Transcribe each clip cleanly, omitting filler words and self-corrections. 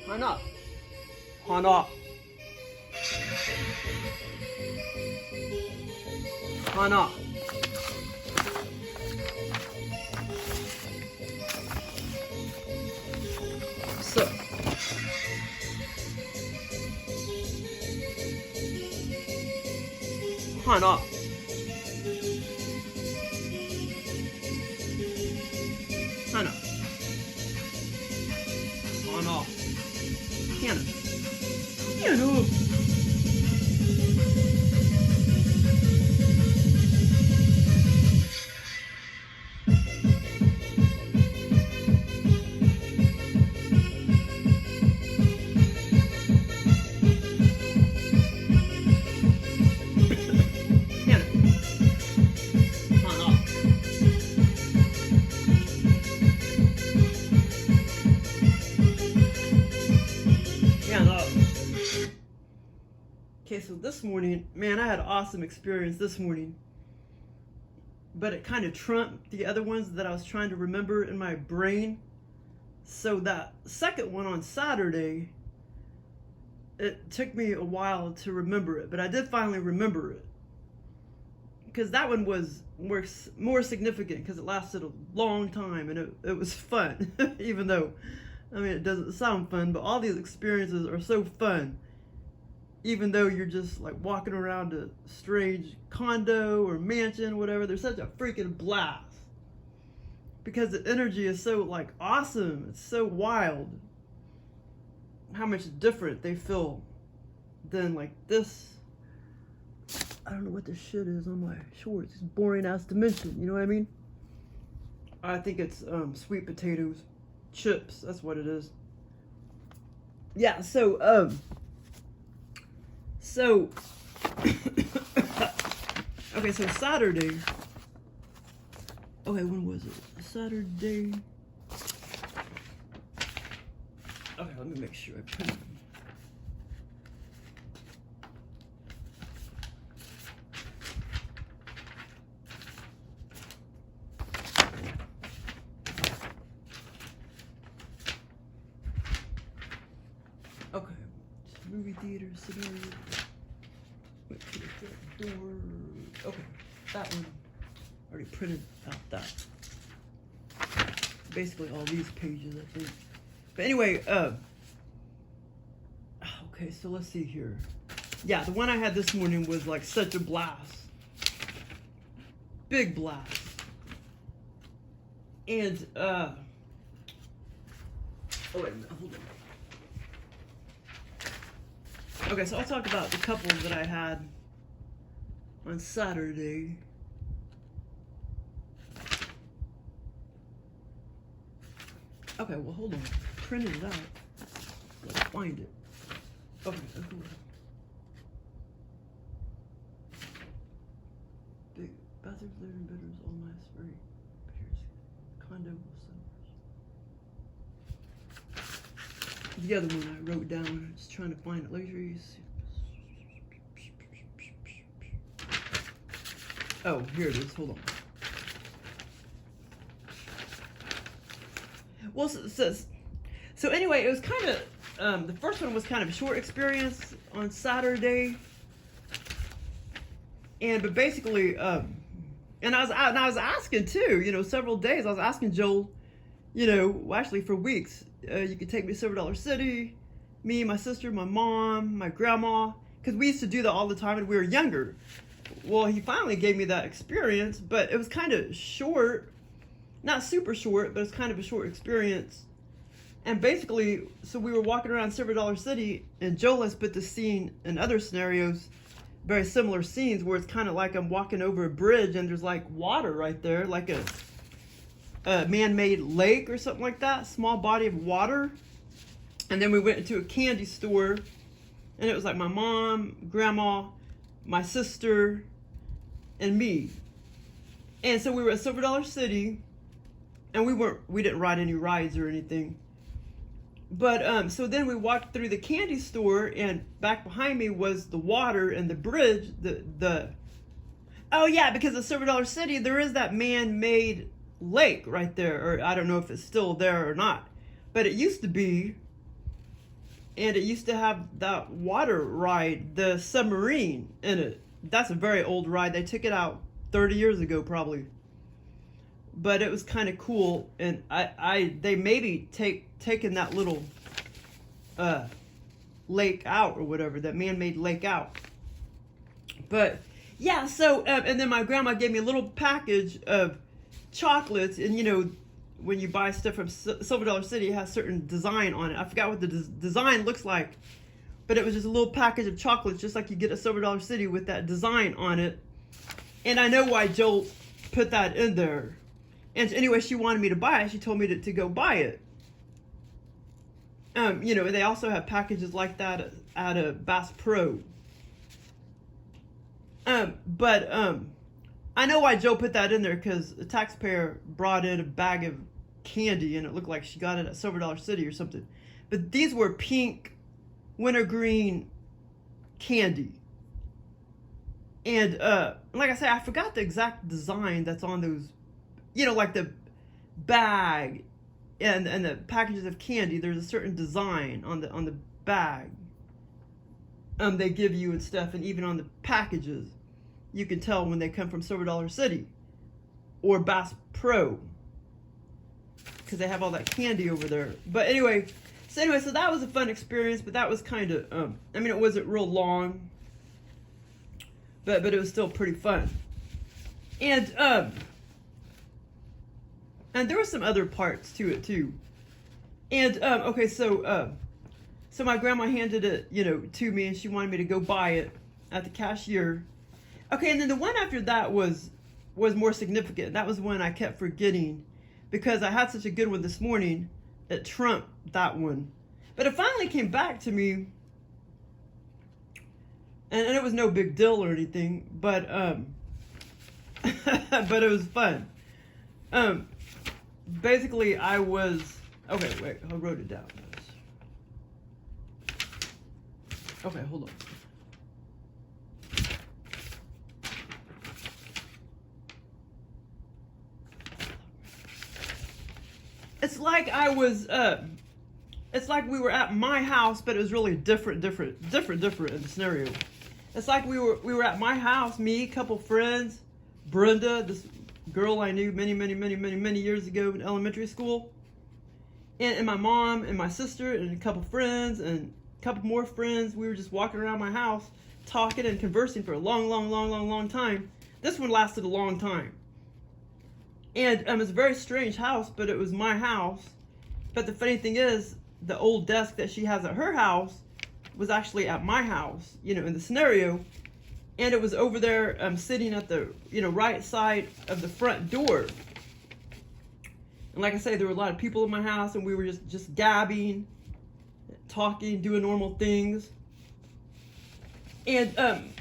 하나, 하나, 하나, 셋, 하나, 하나, 하나, 하나, 하나. Okay, so this morning, man, I had an awesome experience this morning, but it kind of trumped the other ones that I was trying to remember in my brain. So that second one on Saturday, it took me a while to remember it, but I did finally remember it. Because that one was more significant because it lasted a long time and it was fun. Even though, I mean, it doesn't sound fun, but all these experiences are so fun. Even though you're just like walking around a strange condo or mansion, whatever, they're such a freaking blast. Because the energy is so like awesome. It's so wild. How much different they feel than like this. I don't know what this shit is on my shorts. It's boring ass dimension, you know what I mean? I think it's sweet potatoes, chips, that's what it is. Yeah, so okay, so Saturday. Okay, when was it? Saturday. Okay, let me make sure I put it. Okay, movie theater scenario. Wait for the door. Okay, that one. Already printed out that. Basically all these pages, I think. But anyway, okay, so let's see here. Yeah, the one I had this morning was like such a blast. Big blast. And, oh wait a minute, hold on. Okay, so I'll talk about the couple that I had on Saturday. Okay, well, hold on. Printed it out. Let's find it. Okay, that's cool. Big bathrooms, living bedrooms, all nice, very here's condo summers. The other one I wrote down. I'm just trying to find it. Luxuries. Oh, here it is. Hold on. Well, so anyway, it was kind of, the first one was kind of a short experience on Saturday. But basically, and I was asking too, you know, several days, I was asking Joel, you know, well, actually for weeks, you could take me to Silver Dollar City, me, my sister, my mom, my grandma, because we used to do that all the time when we were younger. Well, he finally gave me that experience, but it was kind of short. Not super short, but it's kind of a short experience. And basically, so we were walking around Silver Dollar City, and Joel has put the scene in other scenarios, very similar scenes, where it's kind of like I'm walking over a bridge and there's like water right there, like a man-made lake or something like that, small body of water. And then we went into a candy store, and it was like my mom, grandma, my sister, and me. And so we were at Silver Dollar City. And we didn't ride any rides or anything. But so then we walked through the candy store, and back behind me was the water and the bridge. Oh yeah, because of Silver Dollar City, there is that man-made lake right there, or I don't know if it's still there or not. But it used to be. and it used to have that water ride, the submarine, in it. That's a very old ride. They took it out 30 years ago, probably. But it was kind of cool, and they maybe taken that little lake out or whatever, that man-made lake out. But yeah, so and then my grandma gave me a little package of chocolates, and you know, when you buy stuff from Silver Dollar City, it has certain design on it. I forgot what the design looks like, but it was just a little package of chocolates, just like you get at Silver Dollar City with that design on it. And I know why Joel put that in there. And anyway, she wanted me to buy it. She told me to go buy it. You know, they also have packages like that at a Bass Pro. But I know why Joe put that in there, because a taxpayer brought in a bag of candy and it looked like she got it at Silver Dollar City or something. But these were pink, wintergreen candy. And like I said, I forgot the exact design that's on those, you know, like the bag and the packages of candy. There's a certain design on the bag they give you and stuff, and even on the packages. You can tell when they come from Silver Dollar City or Bass Pro, because they have all that candy over there. But anyway, so that was a fun experience, but that was kind of, I mean, it wasn't real long, but it was still pretty fun. And there were some other parts to it too. And, okay, so my grandma handed it, you know, to me, and she wanted me to go buy it at the cashier. Okay, and then the one after that was more significant. That was one I kept forgetting, because I had such a good one this morning that trumped that one. But it finally came back to me, and it was no big deal or anything, but but it was fun. Basically, I was, okay, wait, I wrote it down. Okay, hold on. It's like I was, it's like we were at my house, but it was really different in the scenario. It's like we were at my house, me, a couple friends, Brenda, this girl I knew many years ago in elementary school, and my mom and my sister and a couple friends and a couple more friends. We were just walking around my house, talking and conversing for a long time. This one lasted a long time. And it's a very strange house, but it was my house. But the funny thing is, the old desk that she has at her house was actually at my house, you know, in the scenario. And it was over there sitting at the, you know, right side of the front door. And like I say, there were a lot of people in my house, and we were just gabbing, talking, doing normal things. And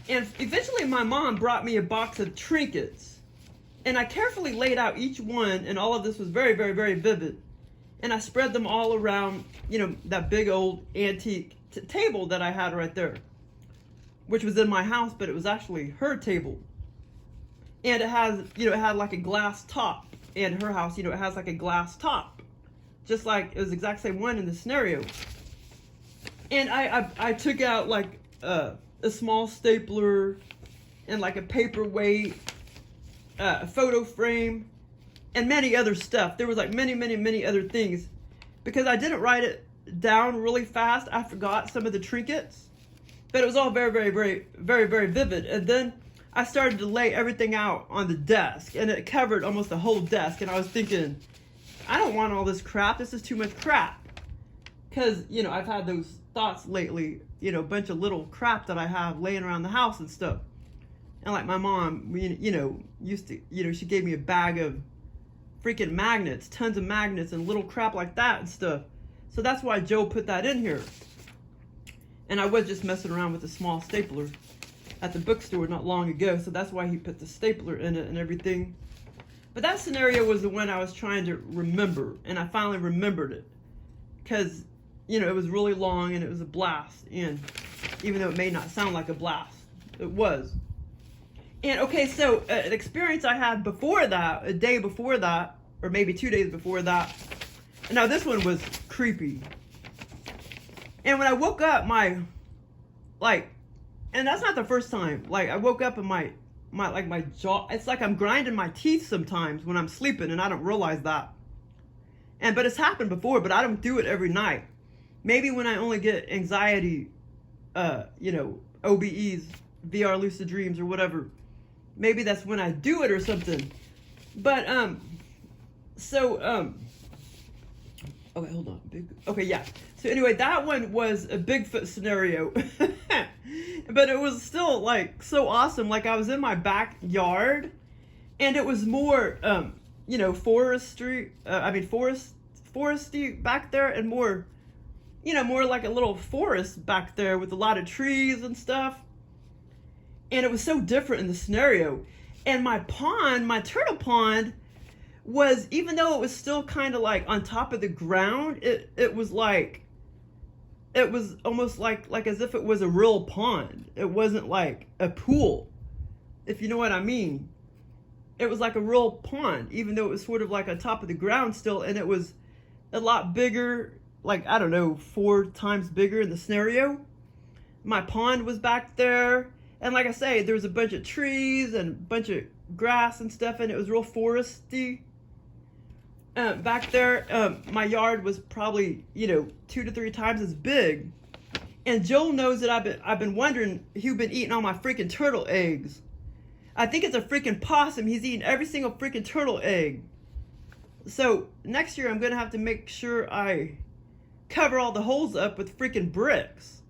eventually my mom brought me a box of trinkets. And I carefully laid out each one, and all of this was very vivid. And I spread them all around, you know, that big old antique table that I had right there, which was in my house, but it was actually her table. And it has, you know, it had like a glass top. And her house, you know, it has like a glass top, just like it was the exact same one in the scenario. And I took out like a small stapler and like a paperweight, a photo frame, and many other stuff. There was like many other things, because I didn't write it down really fast. I forgot some of the trinkets, but it was all very vivid. And then I started to lay everything out on the desk, and it covered almost the whole desk. And I was thinking, I don't want all this crap. This is too much crap. Because, you know, I've had those thoughts lately, you know, a bunch of little crap that I have laying around the house and stuff. And like my mom, you know, used to, you know, she gave me a bag of freaking magnets, tons of magnets and little crap like that and stuff. So that's why Joe put that in here. And I was just messing around with a small stapler at the bookstore not long ago. So that's why he put the stapler in it and everything. But that scenario was the one I was trying to remember. And I finally remembered it. Because, you know, it was really long and it was a blast. And even though it may not sound like a blast, it was. And okay, so an experience I had before that, a day before that, or maybe 2 days before that. Now this one was creepy. And when I woke up, like, and that's not the first time. Like, I woke up and my jaw, it's like I'm grinding my teeth sometimes when I'm sleeping and I don't realize that. But it's happened before, but I don't do it every night. Maybe when I only get anxiety, OBEs, VR lucid dreams or whatever. Maybe that's when I do it or something. But, okay, hold on. Okay, yeah. So anyway, that one was a Bigfoot scenario. But it was still, like, so awesome. Like, I was in my backyard, and it was more, foresty back there, and more like a little forest back there with a lot of trees and stuff. And it was so different in the scenario. And my turtle pond, was, even though it was still kind of like on top of the ground, it was almost like as if it was a real pond. It wasn't like a pool, if you know what I mean. It was like a real pond, even though it was sort of like on top of the ground still, and it was a lot bigger, like, I don't know, 4 times bigger in the scenario. My pond was back there, and like I say, there was a bunch of trees and a bunch of grass and stuff, and it was real foresty. Back there, my yard was probably, 2 to 3 times as big. And Joel knows that I've been wondering who's been eating all my freaking turtle eggs. I think it's a freaking possum. He's eating every single freaking turtle egg. So next year I'm gonna have to make sure I cover all the holes up with freaking bricks,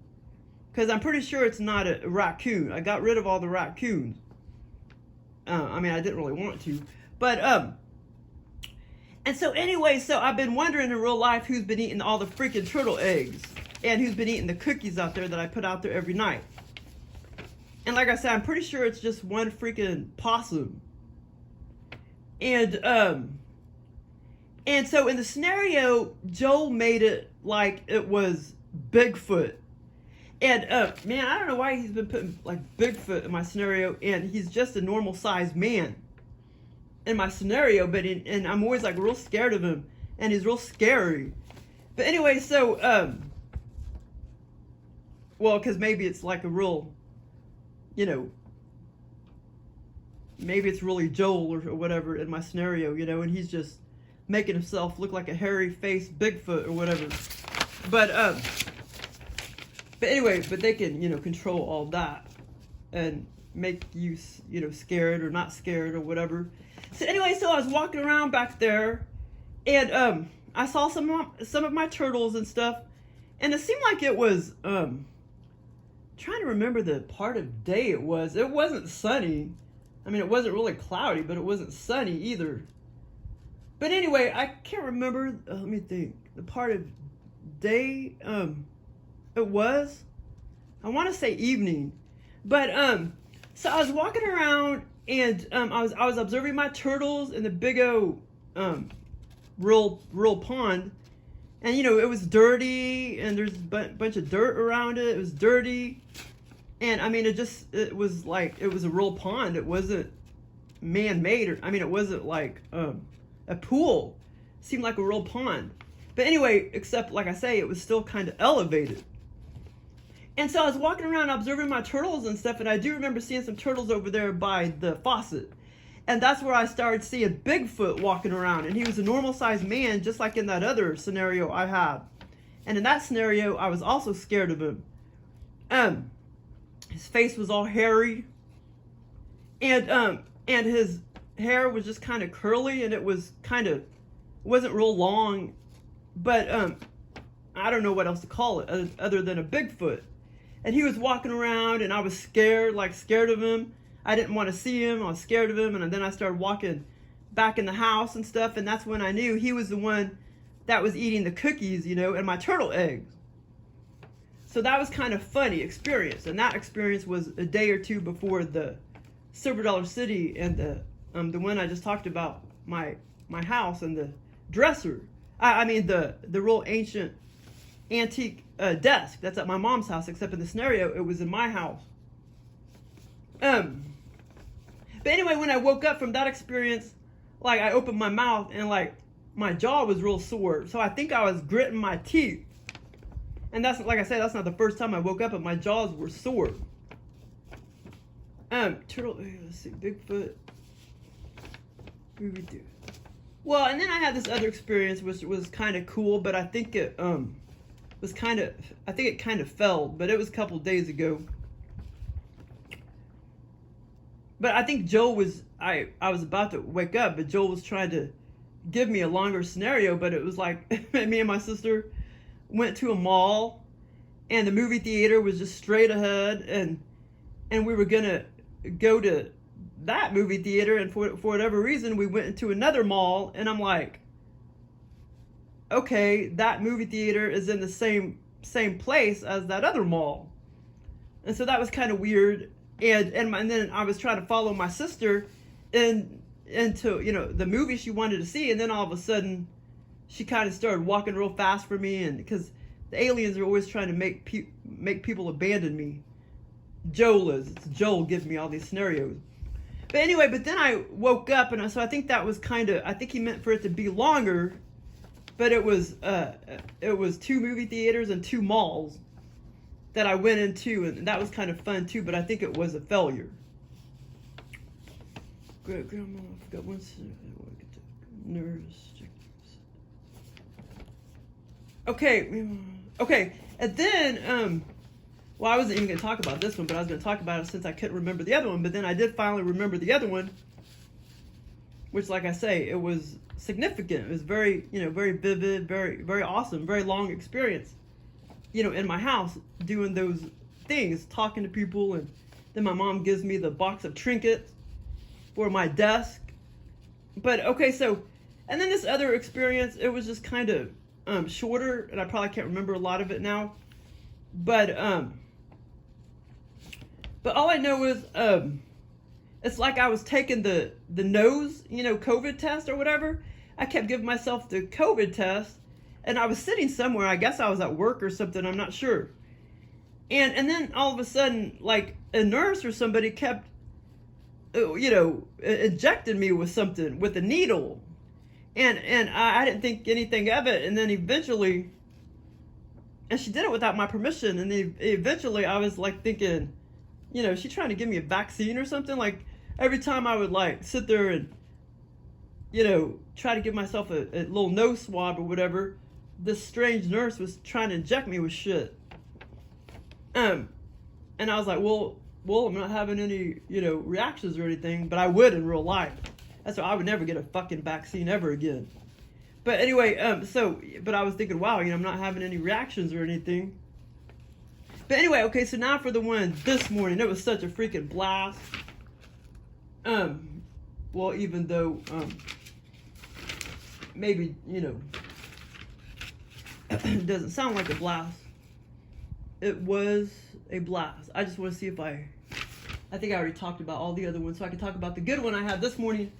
because I'm pretty sure it's not a raccoon. I got rid of all the raccoons. I didn't really want to, but and so anyway, so I've been wondering in real life who's been eating all the freaking turtle eggs and who's been eating the cookies out there that I put out there every night. And like I said, I'm pretty sure it's just one freaking possum. And so in the scenario, Joel made it like it was Bigfoot. And man, I don't know why he's been putting like Bigfoot in my scenario, and he's just a normal sized man in my scenario, and I'm always like real scared of him, and he's real scary. But anyway, so because maybe it's like a real, maybe it's really Joel or whatever in my scenario, and he's just making himself look like a hairy faced Bigfoot or whatever. But anyway, they can, control all that and make you, scared or not scared or whatever. So anyway, so I was walking around back there, and I saw some of my turtles and stuff, and it seemed like it was trying to remember the part of day it was. It wasn't sunny. It wasn't really cloudy, but it wasn't sunny either. But anyway, I can't remember. Let me think. The part of day it was. I want to say evening, but so I was walking around, and I was observing my turtles in the big old real pond, and it was dirty, and there's a bunch of dirt around it. It was dirty, and it was like it was a real pond. It wasn't man-made, or it wasn't like a pool. It seemed like a real pond. But anyway, except like I say, it was still kind of elevated. And so I was walking around observing my turtles and stuff, and I do remember seeing some turtles over there by the faucet. And that's where I started seeing Bigfoot walking around, and he was a normal-sized man, just like in that other scenario I had. And in that scenario, I was also scared of him. His face was all hairy, and his hair was just kind of curly, and it wasn't real long, but I don't know what else to call it other than a Bigfoot. And he was walking around, and I was scared of him. I didn't want to see him. I was scared of him. And then I started walking back in the house and stuff. And that's when I knew he was the one that was eating the cookies, and my turtle eggs. So that was kind of funny experience. And that experience was a day or two before the Silver Dollar City and the one I just talked about, my house and the dresser. The real ancient antique desk that's at my mom's house, except in the scenario it was in my house. But anyway, when I woke up from that experience, like, I opened my mouth and like my jaw was real sore, so I think I was gritting my teeth. And that's, like I said, that's not the first time I woke up and my jaws were sore. Turtle, let's see, Bigfoot. Movie theater. Well, and then I had this other experience which was kind of cool, but I think it was kind of, I think it kind of failed, but it was a couple days ago. But I think Joel was, I was about to wake up, but Joel was trying to give me a longer scenario, but it was like, me and my sister went to a mall, and the movie theater was just straight ahead, and we were gonna go to that movie theater, and for whatever reason, we went into another mall, and I'm like, okay, that movie theater is in the same place as that other mall. And so that was kind of weird. And then I was trying to follow my sister into, you know, the movie she wanted to see, and then all of a sudden she kind of started walking real fast for me, and because the aliens are always trying to make people abandon me. Joel is. It's Joel gives me all these scenarios. But anyway, but then I woke up, and so I think that was kind of, I think he meant for it to be longer, but it was 2 movie theaters and 2 malls that I went into, and that was kind of fun too, but I think it was a failure. Grandma, I forgot one nervous. Okay, and then, well, I wasn't even going to talk about this one, but I was going to talk about it since I couldn't remember the other one, but then I did finally remember the other one, which, like I say, it was significant. It was very, you know, very vivid, very, very awesome, very long experience, you know, in my house, doing those things, talking to people, and then my mom gives me the box of trinkets for my desk. But, okay, so, and then this other experience, it was just kind of shorter, and I probably can't remember a lot of it now, but all I know is, it's like I was taking the nose, you know, COVID test or whatever. I kept giving myself the COVID test, and I was sitting somewhere. I guess I was at work or something. I'm not sure. And then all of a sudden, like a nurse or somebody kept, you know, injecting me with something, with a needle. And I didn't think anything of it. And then eventually, and she did it without my permission. And then eventually I was like thinking, you know, is she trying to give me a vaccine or something? Like every time I would like sit there and, you know, try to give myself a little nose swab or whatever, this strange nurse was trying to inject me with shit. And I was like, well, I'm not having any, you know, reactions or anything, but I would in real life. That's why I would never get a fucking vaccine ever again. But anyway, but I was thinking, wow, you know, I'm not having any reactions or anything. But anyway, okay, so now for the one this morning. It was such a freaking blast. Well, even though, maybe, you know, it doesn't sound like a blast. It was a blast. I just want to see if I think I already talked about all the other ones, so I can talk about the good one I had this morning.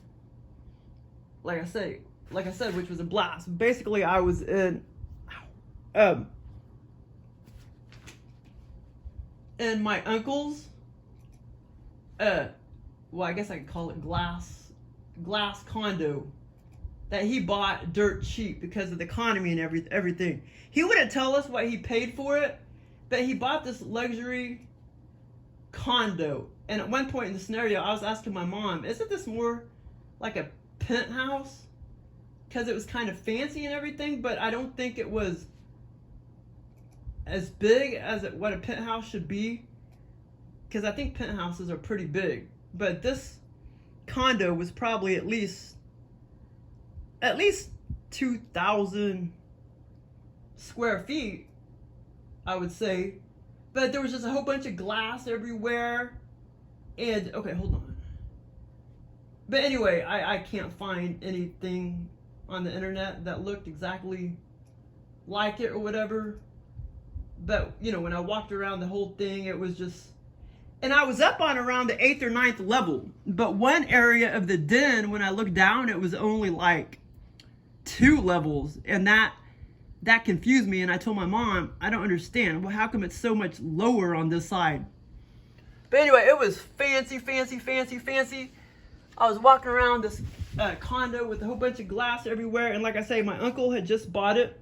Like I said, which was a blast. Basically, I was in my uncle's, well, I guess I could call it glass condo that he bought dirt cheap because of the economy and everything. He wouldn't tell us what he paid for it, but he bought this luxury condo. And at one point in the scenario, I was asking my mom, isn't this more like a penthouse? Because it was kind of fancy and everything, but I don't think it was as big as what a penthouse should be. Because I think penthouses are pretty big. But this condo was probably at least 2,000 square feet, I would say. But there was just a whole bunch of glass everywhere. And, okay, hold on. But anyway, I can't find anything on the internet that looked exactly like it or whatever. But, you know, when I walked around the whole thing, it was just... And I was up on around the 8th or 9th level. But one area of the den, when I looked down, it was only like 2 levels. And that confused me. And I told my mom, I don't understand. Well, how come it's so much lower on this side? But anyway, it was fancy. I was walking around this condo with a whole bunch of glass everywhere. And like I say, my uncle had just bought it.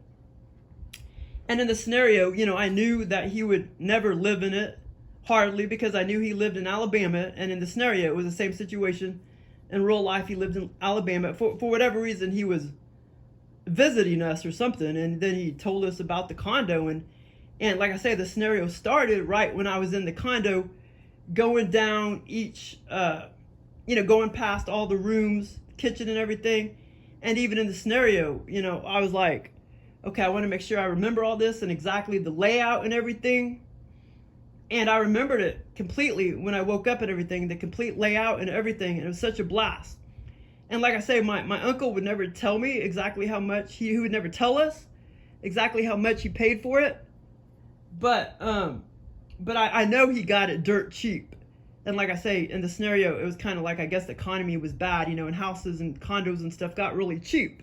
And in the scenario, you know, I knew that he would never live in it, hardly, because I knew he lived in Alabama. And in the scenario, it was the same situation. In real life, he lived in Alabama. For whatever reason, he was visiting us or something. And then he told us about the condo. And like I say, the scenario started right when I was in the condo, going down each, you know, going past all the rooms, kitchen and everything. And even in the scenario, you know, I was like, okay, I want to make sure I remember all this and exactly the layout and everything. And I remembered it completely when I woke up and everything, the complete layout and everything. And it was such a blast. And like I say, my uncle would never tell me exactly how much, he would never tell us exactly how much he paid for it. But I know he got it dirt cheap. And like I say, in the scenario, it was kind of like, I guess the economy was bad, you know, and houses and condos and stuff got really cheap.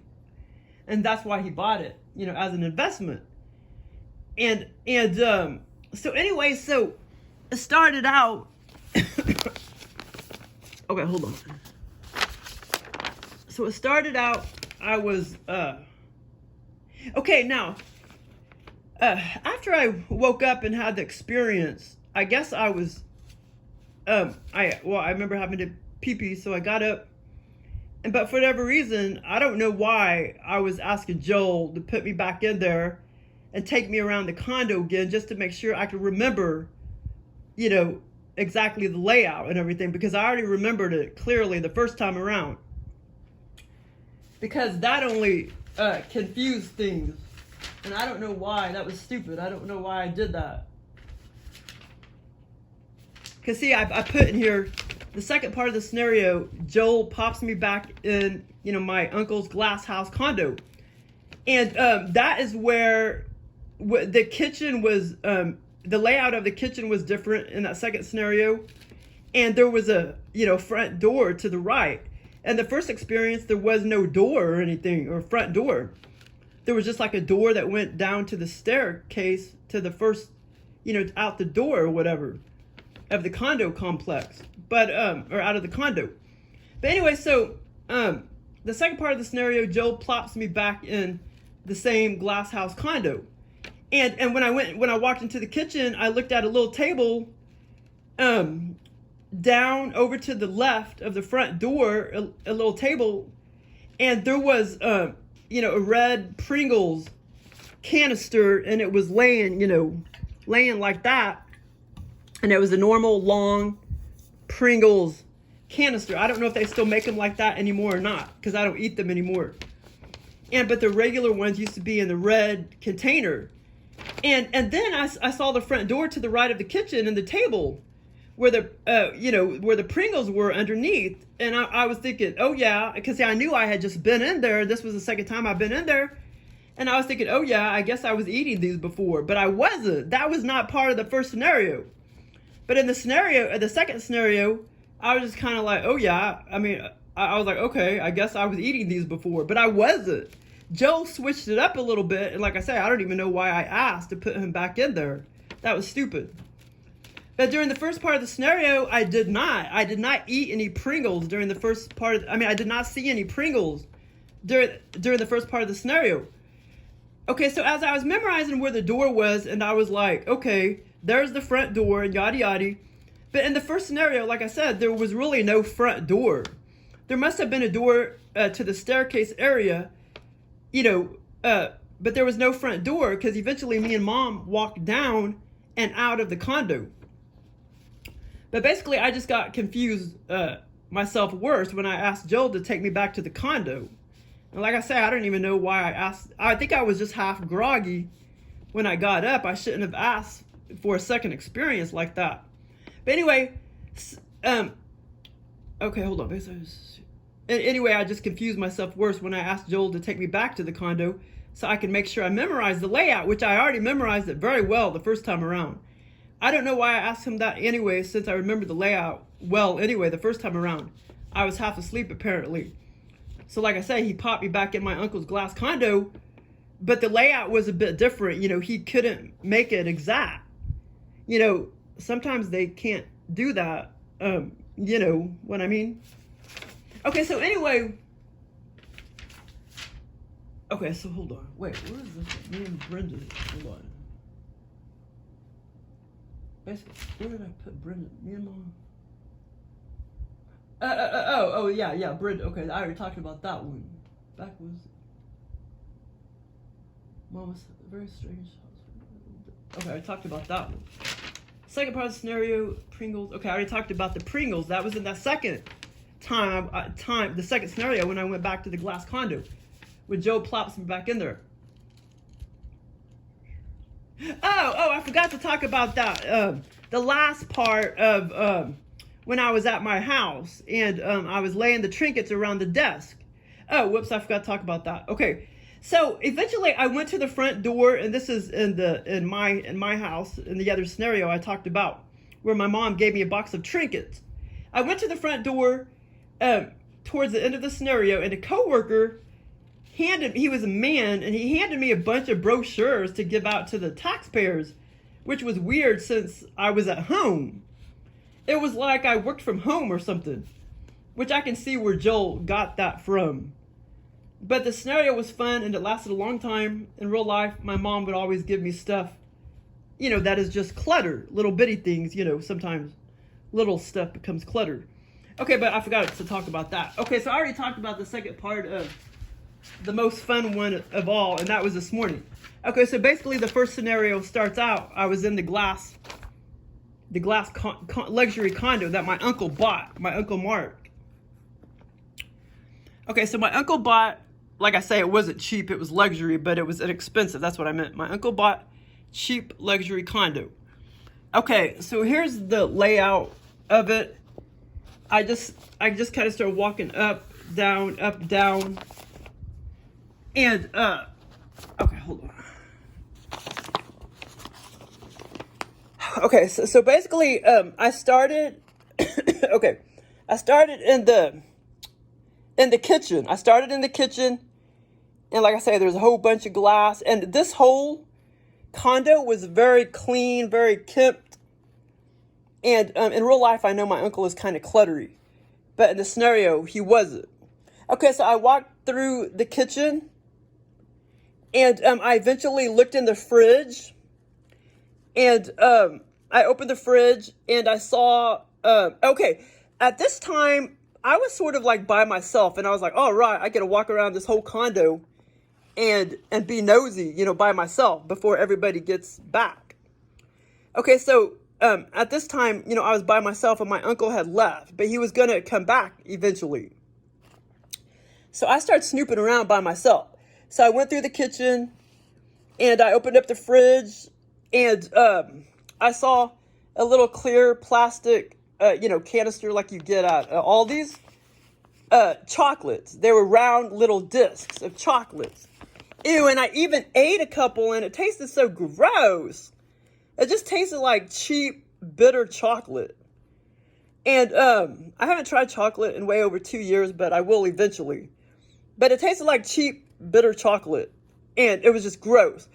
And that's why he bought it, you know, as an investment. And so anyway, so it started out, okay, hold on. So it started out, I was, okay, now, after I woke up and had the experience, I guess I was, I remember having to pee-pee, so I got up, but for whatever reason, I don't know why I was asking Joel to put me back in there and take me around the condo again, just to make sure I could remember, you know, exactly the layout and everything, because I already remembered it clearly the first time around. Because that only confused things. And I don't know why. That was stupid. I don't know why I did that. Because see, I put in here, the second part of the scenario, Joel pops me back in, you know, my uncle's glass house condo. And that is where the kitchen was, the layout of the kitchen was different in that second scenario. And there was a, you know, front door to the right. And the first experience, there was no door or anything, or front door. There was just like a door that went down to the staircase to the first, you know, out the door or whatever of the condo complex, but, or out of the condo. But anyway, so, the second part of the scenario, Joe plops me back in the same glass house condo. And when I walked into the kitchen, I looked at a little table, down over to the left of the front door, a little table, and there was, you know, a red Pringles canister, and it was laying, you know, laying like that. And it was a normal long Pringles canister. I don't know if they still make them like that anymore or not, because I don't eat them anymore. But the regular ones used to be in the red container. And then I saw the front door to the right of the kitchen and the table where the, you know, where the Pringles were underneath. And I was thinking, oh yeah, because I knew I had just been in there. This was the second time I've been in there. And I was thinking, oh yeah, I guess I was eating these before, but I wasn't. That was not part of the first scenario. But in the scenario, the second scenario, I was just kind of like, oh yeah, I mean, I was like, okay, I guess I was eating these before, but I wasn't. Joe switched it up a little bit, and like I say, I don't even know why I asked to put him back in there. That was stupid. But during the first part of the scenario, I did not eat any Pringles during the first part I did not see any Pringles during the first part of the scenario. Okay, so as I was memorizing where the door was, and I was like, okay, there's the front door, and yada yada. But in the first scenario, like I said, there was really no front door. There must have been a door to the staircase area, you know, but there was no front door, because eventually me and Mom walked down and out of the condo. But basically, I just got confused myself worse when I asked Joel to take me back to the condo. And like I say, I don't even know why I asked. I think I was just half groggy when I got up. I shouldn't have asked for a second experience like that. But anyway, okay, hold on. Anyway, I just confused myself worse when I asked Joel to take me back to the condo so I can make sure I memorized the layout, which I already memorized it very well the first time around. I don't know why I asked him that anyway, since I remembered the layout well anyway the first time around. I was half asleep apparently. So like I say, he popped me back in my uncle's glass condo, but the layout was a bit different. You know, he couldn't make it exact. You know, sometimes they can't do that. You know what I mean? Okay, so anyway, Okay, so hold on. Wait, where is this? Me and Brenda. Hold on. Basically, where did I put Brenda? Me and Mom. Oh, yeah, Brenda. Okay, I already talked about that one. Back was. Mom was very strange. Okay, I talked about that one. Second part of the scenario, Pringles. Okay, I already talked about the Pringles. That was in that second time, the second scenario when I went back to the glass condo, when Joe plops me back in there. Oh, I forgot to talk about that. The last part of when I was at my house and I was laying the trinkets around the desk. Oh, whoops, I forgot to talk about that. Okay. So eventually I went to the front door, and this is in my house, in the other scenario I talked about, where my mom gave me a box of trinkets. I went to the front door towards the end of the scenario, and a coworker he was a man, and he handed me a bunch of brochures to give out to the taxpayers, which was weird since I was at home. It was like I worked from home or something, which I can see where Joel got that from. But the scenario was fun, and it lasted a long time. In real life, my mom would always give me stuff, that is just clutter, little bitty things, sometimes little stuff becomes clutter. Okay, but I forgot to talk about that. Okay, so I already talked about the second part of the most fun one of all, and that was this morning. Okay, so basically the first scenario starts out, I was in the glass luxury condo that my uncle bought, my Uncle Mark. Okay, so my uncle bought, like I say, it wasn't cheap, it was luxury, but it was inexpensive. That's what I meant. My uncle bought cheap luxury condo. Okay, so here's the layout of it. I just kind of started walking up, down, and okay, hold on. Okay, so basically, I started. Okay, I started in the kitchen. I started in the kitchen, and like I say, there's a whole bunch of glass, and this whole condo was very clean, very kept. And in real life, I know my uncle is kind of cluttery, but in the scenario, he wasn't. Okay, so I walked through the kitchen, and I eventually looked in the fridge, and I opened the fridge, and I saw. Okay, at this time, I was sort of like by myself, and I was like, all right, I get to walk around this whole condo and be nosy, by myself before everybody gets back. Okay, so at this time, I was by myself, and my uncle had left, but he was going to come back eventually. So I started snooping around by myself. So I went through the kitchen, and I opened up the fridge, and I saw a little clear plastic canister like you get at Aldi's. Chocolates. They were round little discs of chocolates. Ew, and I even ate a couple, and it tasted so gross. It just tasted like cheap, bitter chocolate. And I haven't tried chocolate in way over 2 years, but I will eventually. But it tasted like cheap, bitter chocolate. And it was just gross.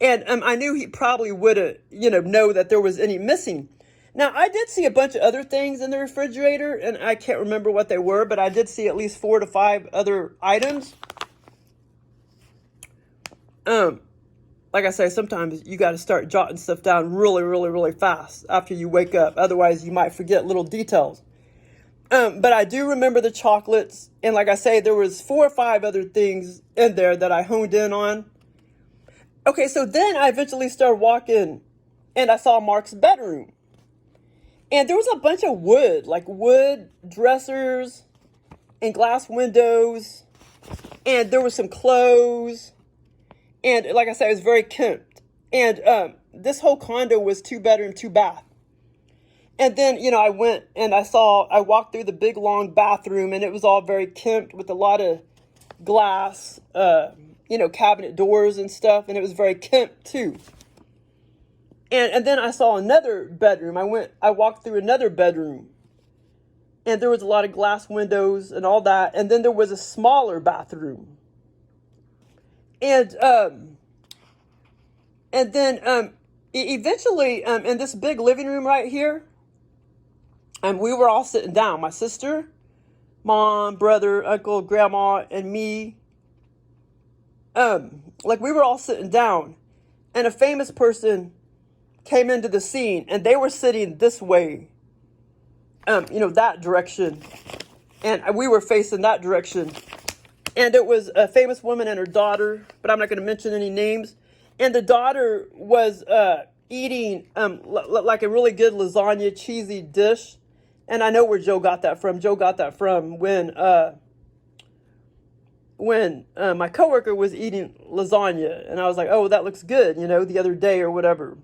And I knew he probably wouldn't, know that there was any missing. Now, I did see a bunch of other things in the refrigerator, and I can't remember what they were, but I did see at least 4 to 5 other items. Like I say, sometimes you got to start jotting stuff down really, really, really fast after you wake up. Otherwise, you might forget little details. But I do remember the chocolates, and like I say, there was 4 or 5 other things in there that I honed in on. Okay, so then I eventually started walking, and I saw Mark's bedroom. And there was a bunch of wood, like wood dressers and glass windows. And there was some clothes. And like I said, it was very kempt. And this whole condo was 2 bedroom, 2 bath. And then, I went and I walked through the big long bathroom, and it was all very kempt with a lot of glass, cabinet doors and stuff. And it was very kempt too. And then I saw another bedroom. I walked through another bedroom, and there was a lot of glass windows and all that. And then there was a smaller bathroom. And then eventually, in this big living room right here, we were all sitting down. My sister, mom, brother, uncle, grandma, and me. like we were all sitting down, and a famous person came into the scene, and they were sitting this way, that direction, and we were facing that direction. And it was a famous woman and her daughter, but I'm not going to mention any names. And the daughter was eating like a really good lasagna, cheesy dish. And I know where Joe got that from. Joe got that from when my coworker was eating lasagna, and I was like, "Oh, that looks good," the other day or whatever.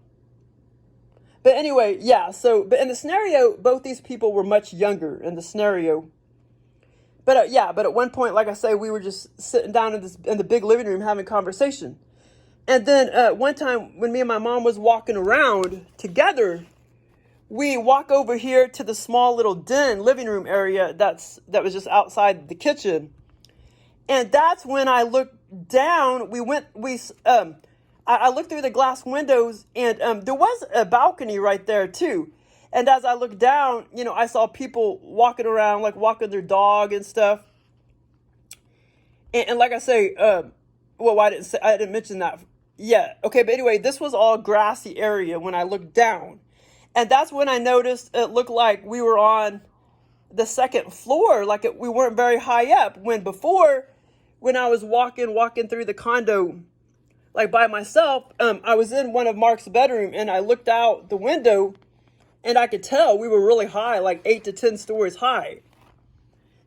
But anyway, yeah. So, but in the scenario, both these people were much younger in the scenario. But but at one point, like I say, we were just sitting down in the big living room having conversation. And then one time when me and my mom was walking around together, we walk over here to the small little den living room area that was just outside the kitchen. And that's when I looked down. I looked through the glass windows, and there was a balcony right there too. And as I looked down, I saw people walking around, like walking their dog and stuff. And like I say, I didn't mention that yet. Okay, but anyway, this was all grassy area when I looked down. And that's when I noticed it looked like we were on the second floor, like we weren't very high up. When I was walking through the condo, like by myself, I was in one of Mark's bedroom, and I looked out the window, and I could tell we were really high, like 8 to 10 stories high.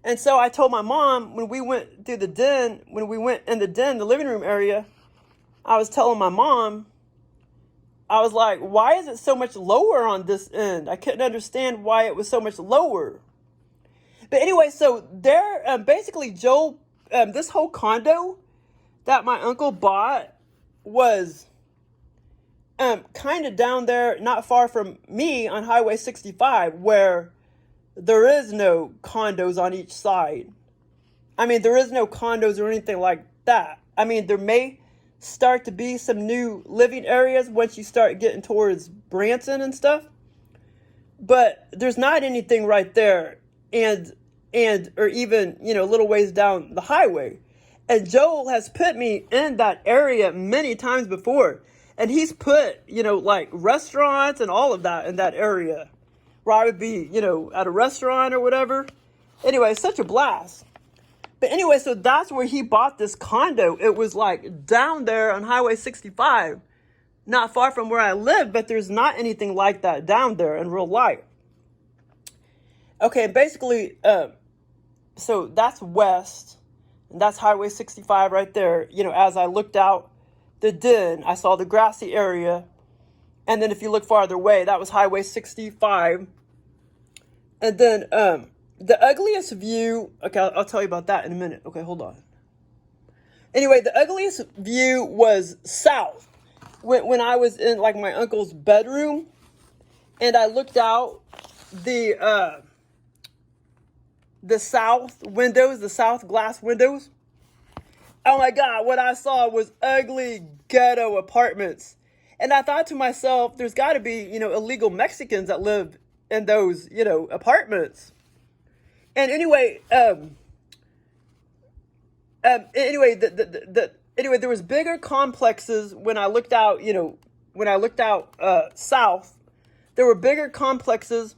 And so I told my mom when we went in the den, the living room area, I was telling my mom, I was like, why is it so much lower on this end? I couldn't understand why it was so much lower. But anyway, so there, basically Joel, this whole condo that my uncle bought was kind of down there, not far from me on Highway 65, where there is no condos on each side. I mean, there is no condos or anything like that. I mean, there may start to be some new living areas once you start getting towards Branson and stuff, but there's not anything right there, and or even a little ways down the highway. And Joel has put me in that area many times before. And he's put, like restaurants and all of that in that area where I would be, at a restaurant or whatever. Anyway, such a blast. But anyway, so that's where he bought this condo. It was like down there on Highway 65, not far from where I live, but there's not anything like that down there in real life. Okay, basically, so that's west, and that's Highway 65 right there. As I looked out the den, I saw the grassy area, and then if you look farther away, that was Highway 65. And then the ugliest view, okay, I'll tell you about that in a minute. Okay, hold on. Anyway, the ugliest view was south. When I was in like my uncle's bedroom, and I looked out the south windows, the south glass windows. Oh my God, what I saw was ugly ghetto apartments. And I thought to myself, there's got to be, illegal Mexicans that live in those, apartments. And anyway, anyway, there was bigger complexes when I looked out, south. There were bigger complexes,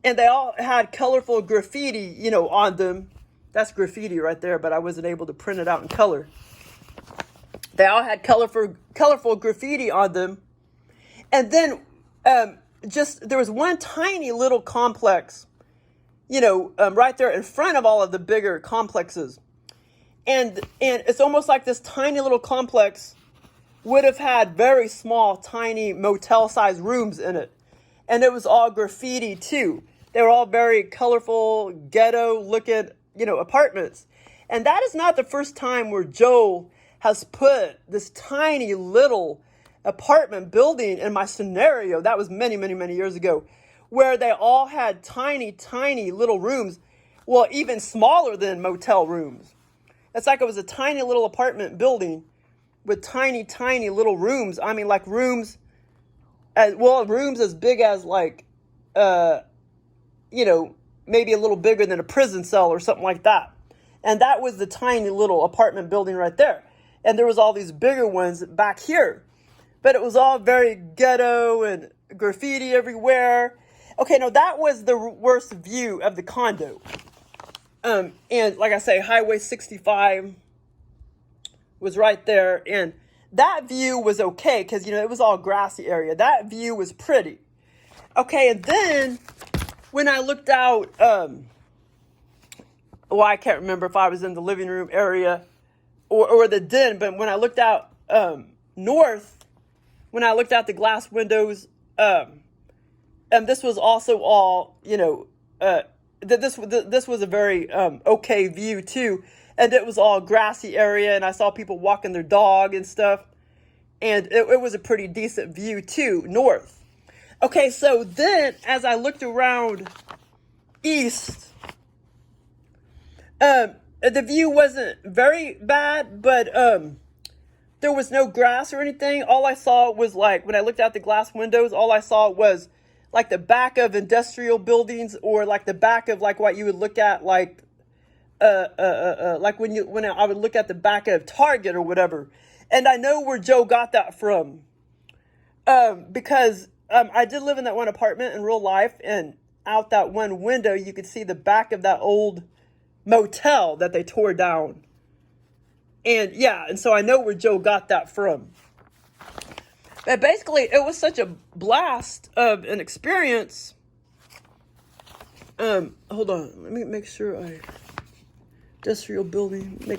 and they all had colorful graffiti, on them. That's graffiti right there, but I wasn't able to print it out in color. They all had colorful graffiti on them. And then there was one tiny little complex, right there in front of all of the bigger complexes. And it's almost like this tiny little complex would have had very small, tiny motel-sized rooms in it. And it was all graffiti too. They were all very colorful, ghetto-looking, apartments. And that is not the first time where Joel has put this tiny little apartment building in my scenario. That was many, many, many years ago, where they all had tiny, tiny little rooms. Well, even smaller than motel rooms. It's like it was a tiny little apartment building with tiny, tiny little rooms. I mean, like rooms as big as like, maybe a little bigger than a prison cell or something like that. And that was the tiny little apartment building right there. and there was all these bigger ones back here. But it was all very ghetto and graffiti everywhere. Okay, no, that was the worst view of the condo. And like I say, Highway 65 was right there, and that view was okay because, you know, it was all grassy area. That view was pretty. Okay, and then when I looked out, well, I can't remember if I was in the living room area or the den, but when I looked out north, when I looked out the glass windows, and this was also all, you know, this was a very okay view too, and it was all grassy area, and I saw people walking their dog and stuff, and it was a pretty decent view too, north. Okay, so then as I looked around east, the view wasn't very bad, but there was no grass or anything. All I saw was, like, when I looked out the glass windows, all I saw was like the back of industrial buildings, or like the back of like what you would look at like when I would look at the back of Target or whatever. And I know where Joe got that from, because I did live in that one apartment in real life, and out that one window you could see the back of that old motel that they tore down. And yeah, and so I know where Joe got that from. But basically, it was such a blast of an experience. Hold on, let me make sure industrial building.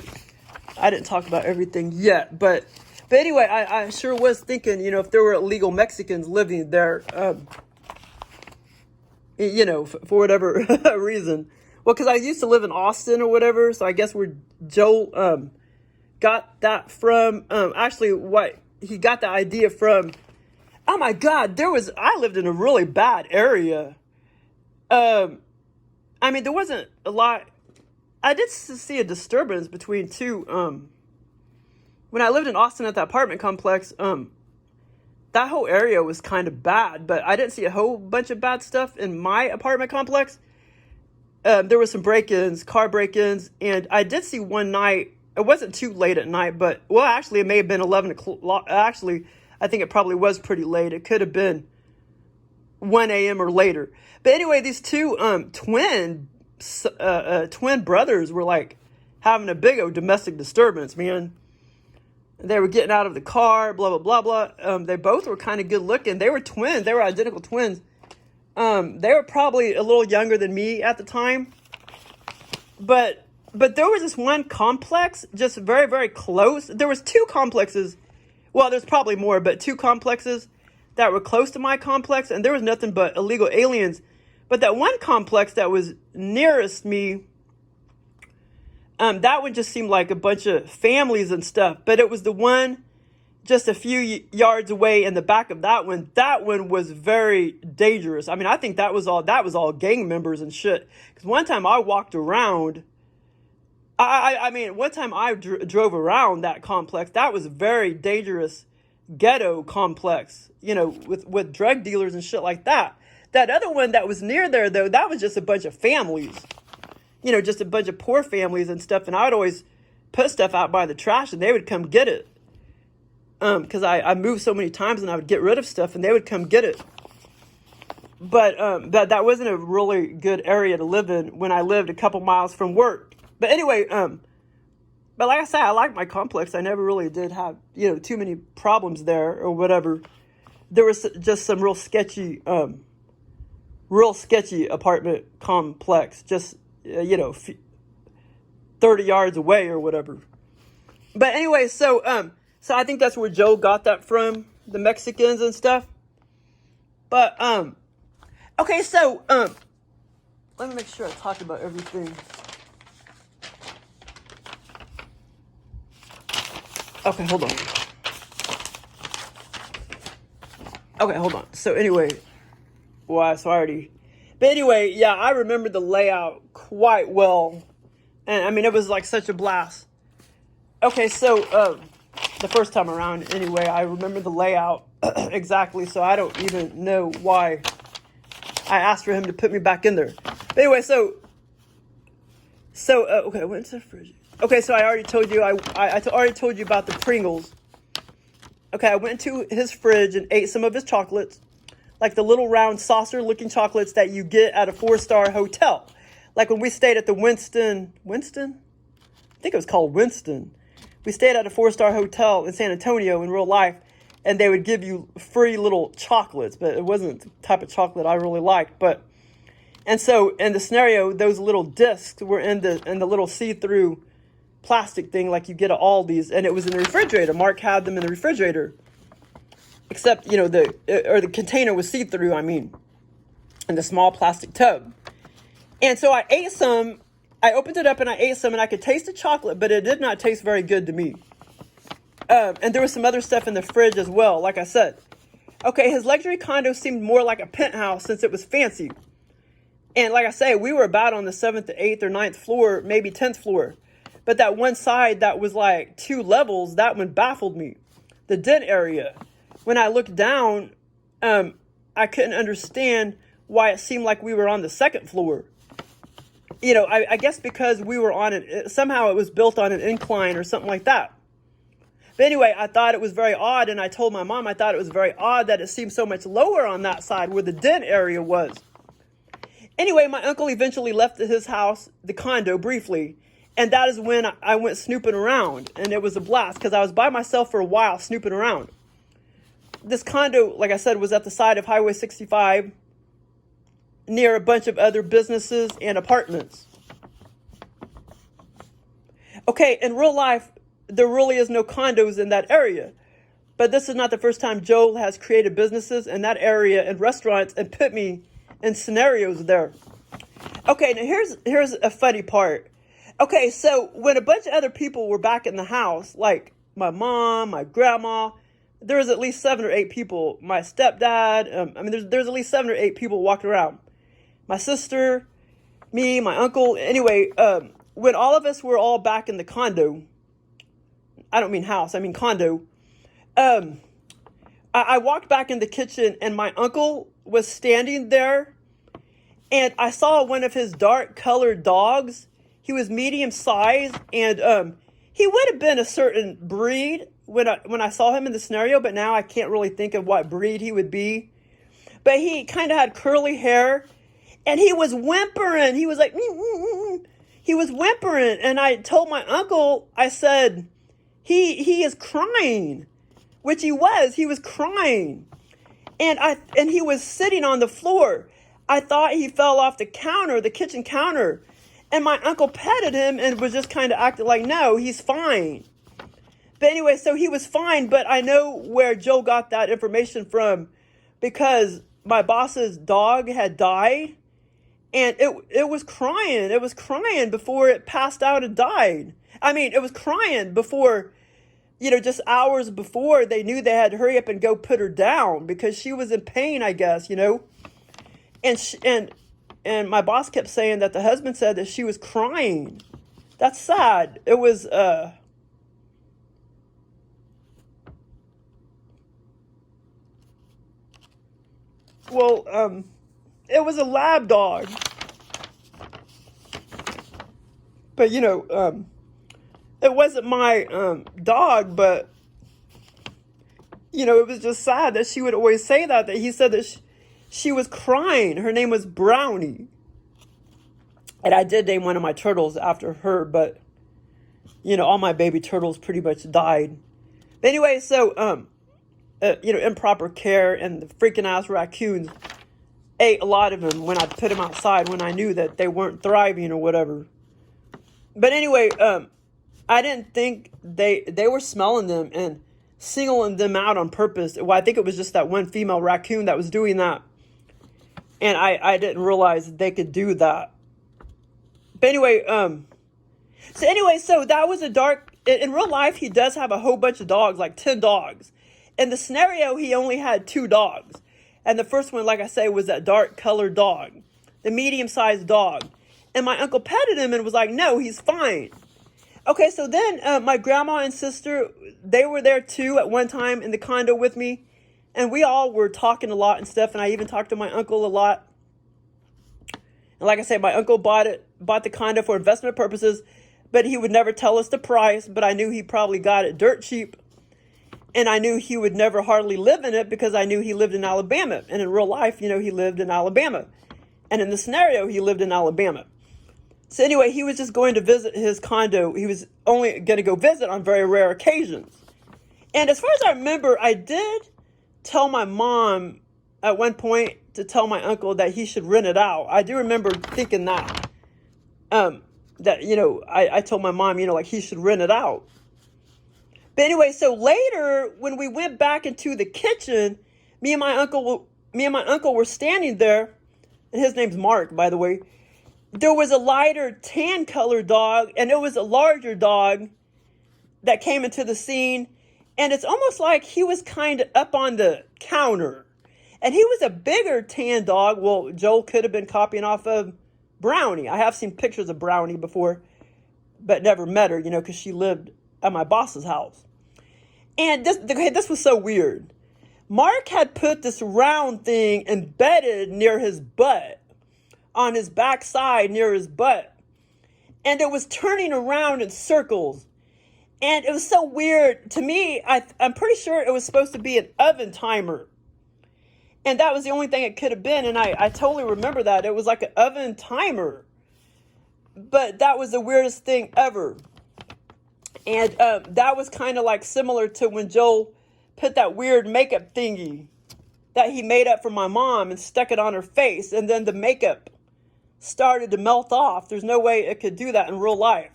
I didn't talk about everything yet, but anyway, I sure was thinking, you know, if there were illegal Mexicans living there, you know, for whatever reason. Well, because I used to live in Austin or whatever, so I guess where Joel got that from. Actually, what he got the idea from. Oh my God, I lived in a really bad area. I mean, there wasn't a lot. I did see a disturbance between two. When I lived in Austin at the apartment complex, that whole area was kind of bad, but I didn't see a whole bunch of bad stuff in my apartment complex. There was some break-ins, car break-ins, and I did see one night. It wasn't too late at night, but, well, actually, it may have been 11 o'clock. Actually, I think it probably was pretty late. It could have been 1 a.m. or later. But anyway, these two twin brothers were, like, having a big old domestic disturbance, man. They were getting out of the car, blah, blah, blah, blah. They both were kind of good looking. They were twins. They were identical twins. They were probably a little younger than me at the time. But there was this one complex, just very, very close. There was two complexes. Well, there's probably more, but two complexes that were close to my complex, and there was nothing but illegal aliens. But that one complex that was nearest me, that one just seemed like a bunch of families and stuff. But it was the one just a few yards away in the back of that one. That one was very dangerous. I mean, I think that was all gang members and shit. Because one time I walked around. I mean, one time I drove around that complex. That was a very dangerous ghetto complex, you know, with drug dealers and shit like that. That other one that was near there, though, that was just a bunch of families. You know, just a bunch of poor families and stuff. And I would always put stuff out by the trash, and they would come get it. Because I moved so many times, and I would get rid of stuff, and they would come get it. But that wasn't a really good area to live in when I lived a couple miles from work. But anyway, but like I said, I like my complex. I never really did have, you know, too many problems there or whatever. There was just some real sketchy apartment complex, just, you know, 30 yards away or whatever. But anyway, so I think that's where Joe got that from, the Mexicans and stuff. But, okay, so, let me make sure I talk about everything. Okay, hold on. Okay, hold on. So anyway, but anyway, yeah, I remember the layout quite well. And I mean, it was like such a blast. Okay, so, the first time around, anyway, I remember the layout exactly, so I don't even know why I asked for him to put me back in there. But anyway, okay, I went to the fridge. Okay, so I already told you, already told you about the Pringles. Okay, I went to his fridge and ate some of his chocolates, like the little round saucer-looking chocolates that you get at a 4-star hotel. Like when we stayed at the Winston? I think it was called Winston. We stayed at a 4-star hotel in San Antonio in real life, and they would give you free little chocolates, but it wasn't the type of chocolate I really liked. And so in the scenario, those little discs were in the little see-through plastic thing like you get at Aldi's, and it was in the refrigerator. Mark had them in the refrigerator, except the container was see-through. I mean, in the small plastic tub. And so I ate some. I opened it up and I ate some, and I could taste the chocolate, but it did not taste very good to me. And there was some other stuff in the fridge as well, like I said. Okay, his luxury condo seemed more like a penthouse since it was fancy. And like I say, we were about on the 7th, 8th, or 9th floor, maybe 10th floor. But that one side that was like 2 levels, that one baffled me. The den area. When I looked down, I couldn't understand why it seemed like we were on the 2nd floor. I guess because we were on it, somehow it was built on an incline or something like that. But anyway, I thought it was very odd, and I told my mom I thought it was very odd that it seemed so much lower on that side where the den area was. Anyway, my uncle eventually left his house, the condo, briefly, and that is when I went snooping around, and it was a blast because I was by myself for a while snooping around. This condo, like I said, was at the side of Highway 65, near a bunch of other businesses and apartments. Okay, in real life, there really is no condos in that area. But this is not the first time Joel has created businesses in that area and restaurants and put me in scenarios there. Okay, now here's a funny part. Okay, so when a bunch of other people were back in the house, like my mom, my grandma, there was at least 7 or 8 people. My stepdad, there's at least 7 or 8 people walking around. My sister, me, my uncle. Anyway, when all of us were all back in the condo, I don't mean house, I mean condo. I walked back in the kitchen and my uncle was standing there, and I saw one of his dark colored dogs. He was medium size, and he would have been a certain breed when I saw him in the scenario, but now I can't really think of what breed he would be. But he kind of had curly hair, and he was whimpering. He was like, he was whimpering, and I told my uncle, I said, he is crying, which he was. He was crying, and he was sitting on the floor. I thought he fell off the counter, the kitchen counter, and my uncle petted him and was just kind of acting like, no, he's fine. But anyway, so he was fine, but I know where Joe got that information from, because my boss's dog had died, and it was crying. It was crying before it passed out and died. I mean, it was crying before, just hours before they knew they had to hurry up and go put her down because she was in pain, I guess, And my boss kept saying that the husband said that she was crying. That's sad. It was, it was a lab dog. But, it wasn't my dog, but, it was just sad that she would always say that he said that she was crying. Her name was Brownie. And I did name one of my turtles after her, but, all my baby turtles pretty much died. But anyway, so, improper care, and the freaking ass raccoons ate a lot of them when I put them outside when I knew that they weren't thriving or whatever. But anyway, I didn't think they were smelling them and singling them out on purpose. Well, I think it was just that one female raccoon that was doing that. And I didn't realize that they could do that. But anyway, so that was a dark, in real life, he does have a whole bunch of dogs, like 10 dogs. In the scenario, he only had 2 dogs. And the first one, like I say, was that dark colored dog, the medium-sized dog. And my uncle petted him and was like, no, he's fine. Okay, so then my grandma and sister, they were there too at one time in the condo with me. And we all were talking a lot and stuff. And I even talked to my uncle a lot. And like I said, my uncle bought the condo for investment purposes. but he would never tell us the price. But I knew he probably got it dirt cheap. And I knew he would never hardly live in it because I knew he lived in Alabama. And in real life, you know, he lived in Alabama. And in the scenario, he lived in Alabama. So anyway, he was just going to visit his condo. He was only going to go visit on very rare occasions. And as far as I remember, I did tell my mom at one point to tell my uncle that he should rent it out. I do remember thinking that. That, you know, I told my mom, you know, like he should rent it out. But anyway, so later when we went back into the kitchen, me and my uncle were standing there, and his name's Mark, by the way. There was a lighter tan colored dog, and it was a larger dog that came into the scene. And it's almost like he was kind of up on the counter. And he was a bigger tan dog. Well, Joel could have been copying off of Brownie. I have seen pictures of Brownie before, but never met her, you know, because she lived at my boss's house. And this was so weird. Mark had put this round thing embedded near his butt, on his backside near his butt. And it was turning around in circles. And it was so weird. To me, I'm pretty sure it was supposed to be an oven timer. And that was the only thing it could have been. And I totally remember that. It was like an oven timer. But that was the weirdest thing ever. And that was kind of like similar to when Joel put that weird makeup thingy that he made up for my mom and stuck it on her face. And then the makeup started to melt off. There's no way it could do that in real life.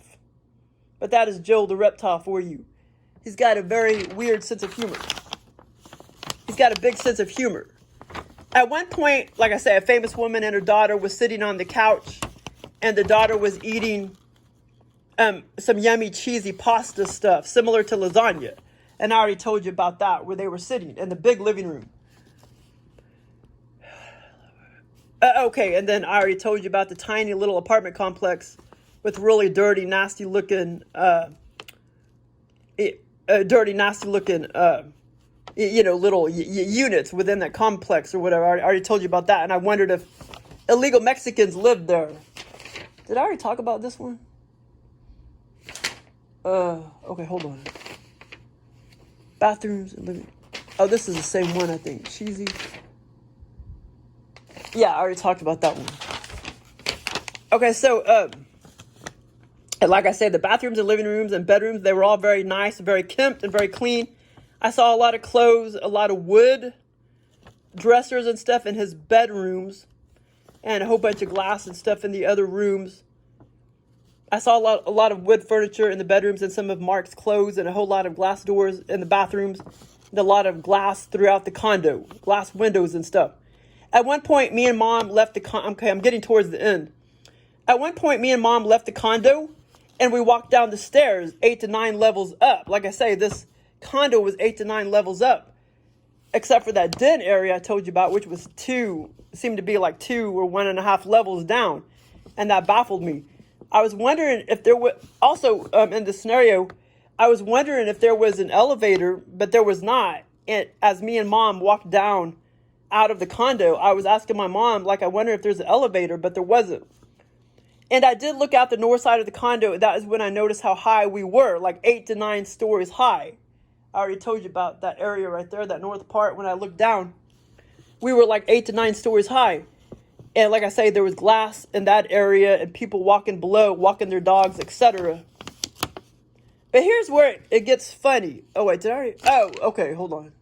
But that is Joel the reptile for you. He's got a very weird sense of humor. He's got a big sense of humor. At one point, like I said, a famous woman and her daughter was sitting on the couch, and the daughter was eating some yummy cheesy pasta stuff, similar to lasagna. And I already told you about that, where they were sitting in the big living room. Okay, and then I already told you about the tiny little apartment complex with really dirty, nasty looking, you know, little units within that complex or whatever. I already told you about that. And I wondered if illegal Mexicans lived there. Did I already talk about this one? Okay, hold on. Bathrooms and living. Oh, this is the same one, I think. Cheesy. Yeah, I already talked about that one. Okay, so, and like I said, the bathrooms and living rooms and bedrooms, they were all very nice, very kempt and very clean. I saw a lot of clothes, a lot of wood dressers and stuff in his bedrooms, and a whole bunch of glass and stuff in the other rooms. I saw a lot of wood furniture in the bedrooms and some of Mark's clothes, and a whole lot of glass doors in the bathrooms, and a lot of glass throughout the condo, glass windows and stuff. At one point, me and Mom left the condo. Okay, I'm getting towards the end. At one point, me and Mom left the condo, and we walked down the stairs 8 to 9 levels up. Like I say, this condo was 8 to 9 levels up, except for that den area I told you about, which was seemed to be like 2 or 1.5 levels down, and that baffled me. I was wondering if there was also in the scenario, I was wondering if there was an elevator, but there was not. And as me and Mom walked down out of the condo, I was asking my mom, like, I wonder if there's an elevator, but there wasn't. And I did look out the north side of the condo. That is when I noticed how high we were, like 8 to 9 stories high. I already told you about that area right there, that north part. When I looked down, we were like 8 to 9 stories high. And like I say, there was glass in that area and people walking below, walking their dogs, etc. But here's where it gets funny. Oh, wait, did I already? Oh, okay, hold on.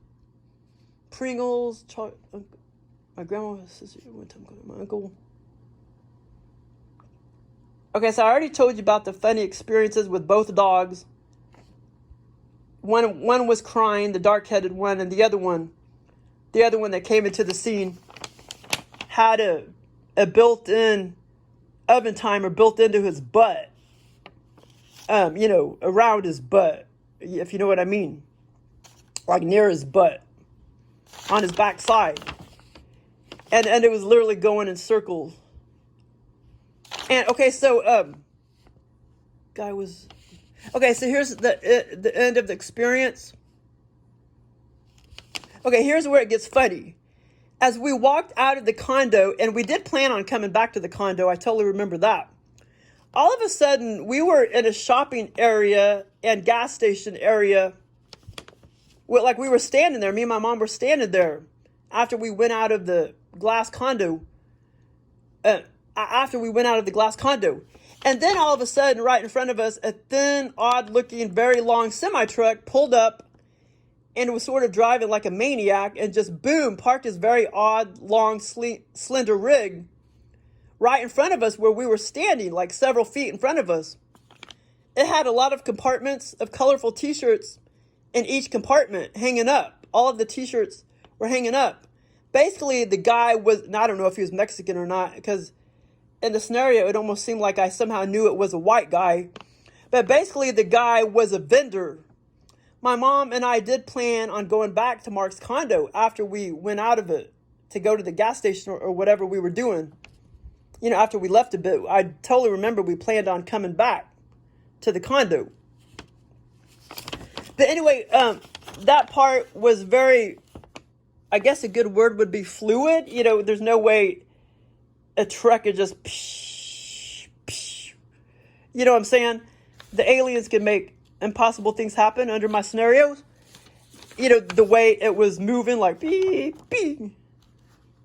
Pringles, my grandma's sister, my uncle. Okay, so I already told you about the funny experiences with both dogs. One was crying, the dark-headed one, and the other one that came into the scene had a built-in oven timer built into his butt. You know, around his butt, if you know what I mean. Like near his butt. On his backside. And it was literally going in circles. And okay, so guy was okay, so here's the end of the experience. Okay, here's where it gets funny. As we walked out of the condo, and we did plan on coming back to the condo, I totally remember that. all of a sudden we were in a shopping area and gas station area. Like we were standing there. Me and my mom were standing there after we went out of the Glass condo. After we went out of the Glass condo. And then all of a sudden, right in front of us, a thin, odd-looking, very long semi-truck pulled up and was sort of driving like a maniac and just, boom, parked his very odd, long, slender rig right in front of us where we were standing, like several feet in front of us. It had a lot of compartments of colorful T-shirts in each compartment hanging up. All of the T-shirts were hanging up. Basically, the guy was, and I don't know if he was Mexican or not, because in the scenario, it almost seemed like I somehow knew it was a white guy. But basically, the guy was a vendor. My mom and I did plan on going back to Mark's condo after we went out of it to go to the gas station or whatever we were doing. You know, after we left a bit, I totally remember we planned on coming back to the condo. But anyway, that part was very, I guess a good word would be fluid. You know, there's no way a truck could just, you know what I'm saying? The aliens can make impossible things happen under my scenarios. You know, the way it was moving, like, beep, beep. You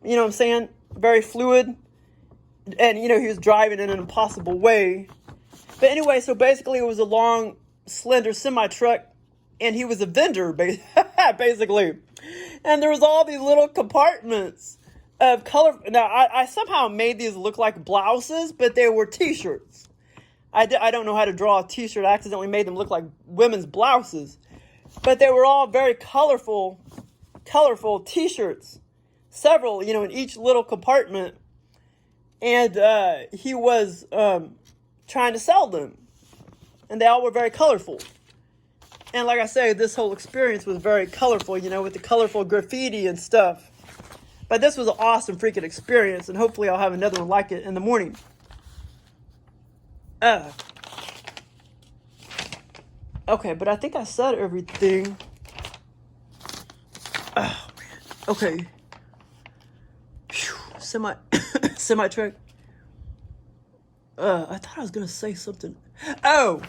know what I'm saying? Very fluid. And, you know, he was driving in an impossible way. But anyway, so basically it was a long, slender semi-truck. And he was a vendor, basically. And there was all these little compartments of color. Now, I somehow made these look like blouses, but they were T-shirts. I don't know how to draw a T-shirt. I accidentally made them look like women's blouses. But they were all very colorful T-shirts. Several, you know, in each little compartment. And he was trying to sell them. And they all were very colorful. And like I say, this whole experience was very colorful, you know, with the colorful graffiti and stuff. But this was an awesome freaking experience, and hopefully I'll have another one like it in the morning. Okay, but I think I said everything. Oh, man. Okay. Semi-truck. I thought I was going to say something. Oh,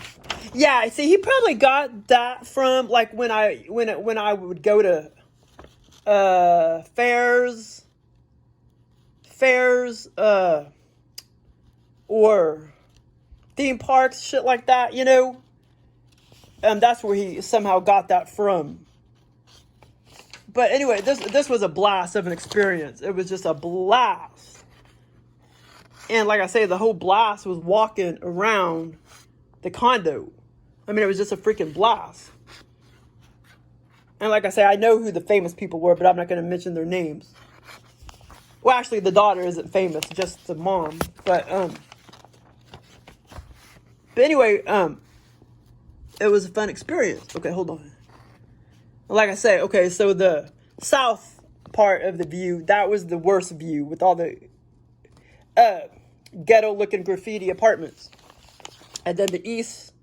yeah. See, he probably got that from, like, when I would go to fairs, or theme parks, shit like that, you know. That's where he somehow got that from. But anyway, this was a blast of an experience. It was just a blast. And like I say, the whole blast was walking around the condo. I mean, it was just a freaking blast. And like I say, I know who the famous people were, but I'm not going to mention their names. Well, actually, the daughter isn't famous, just the mom. But anyway, it was a fun experience. Okay, hold on. Like I say, okay, so the south part of the view, that was the worst view with all the ghetto-looking graffiti apartments. And then the east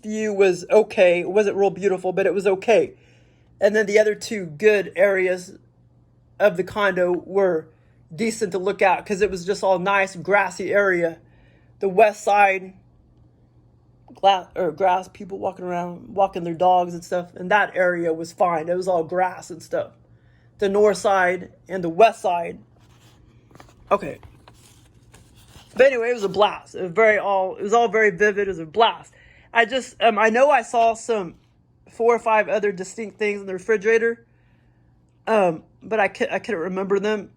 view was okay. It wasn't real beautiful, but it was okay. And then the other two good areas of the condo were decent to look at because it was just all nice, grassy area. The west side, grass, people walking around, walking their dogs and stuff. And that area was fine. It was all grass and stuff. The north side and the west side. Okay. But anyway, it was a blast. It was all very vivid. It was a blast. I know I saw some 4 or 5 other distinct things in the refrigerator. But I couldn't remember them.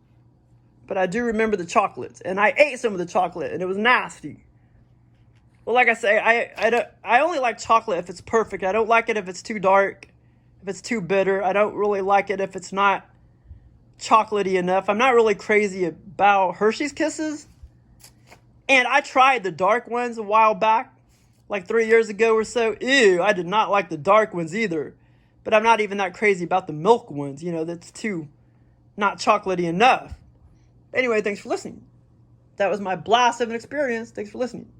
But I do remember the chocolates. And I ate some of the chocolate and it was nasty. Well, like I say, I only like chocolate if it's perfect. I don't like it if it's too dark, if it's too bitter. I don't really like it if it's not chocolatey enough. I'm not really crazy about Hershey's Kisses. And I tried the dark ones a while back, like 3 years ago or so. Ew, I did not like the dark ones either. But I'm not even that crazy about the milk ones. You know, that's too not chocolatey enough. Anyway, thanks for listening. That was my blast of an experience. Thanks for listening.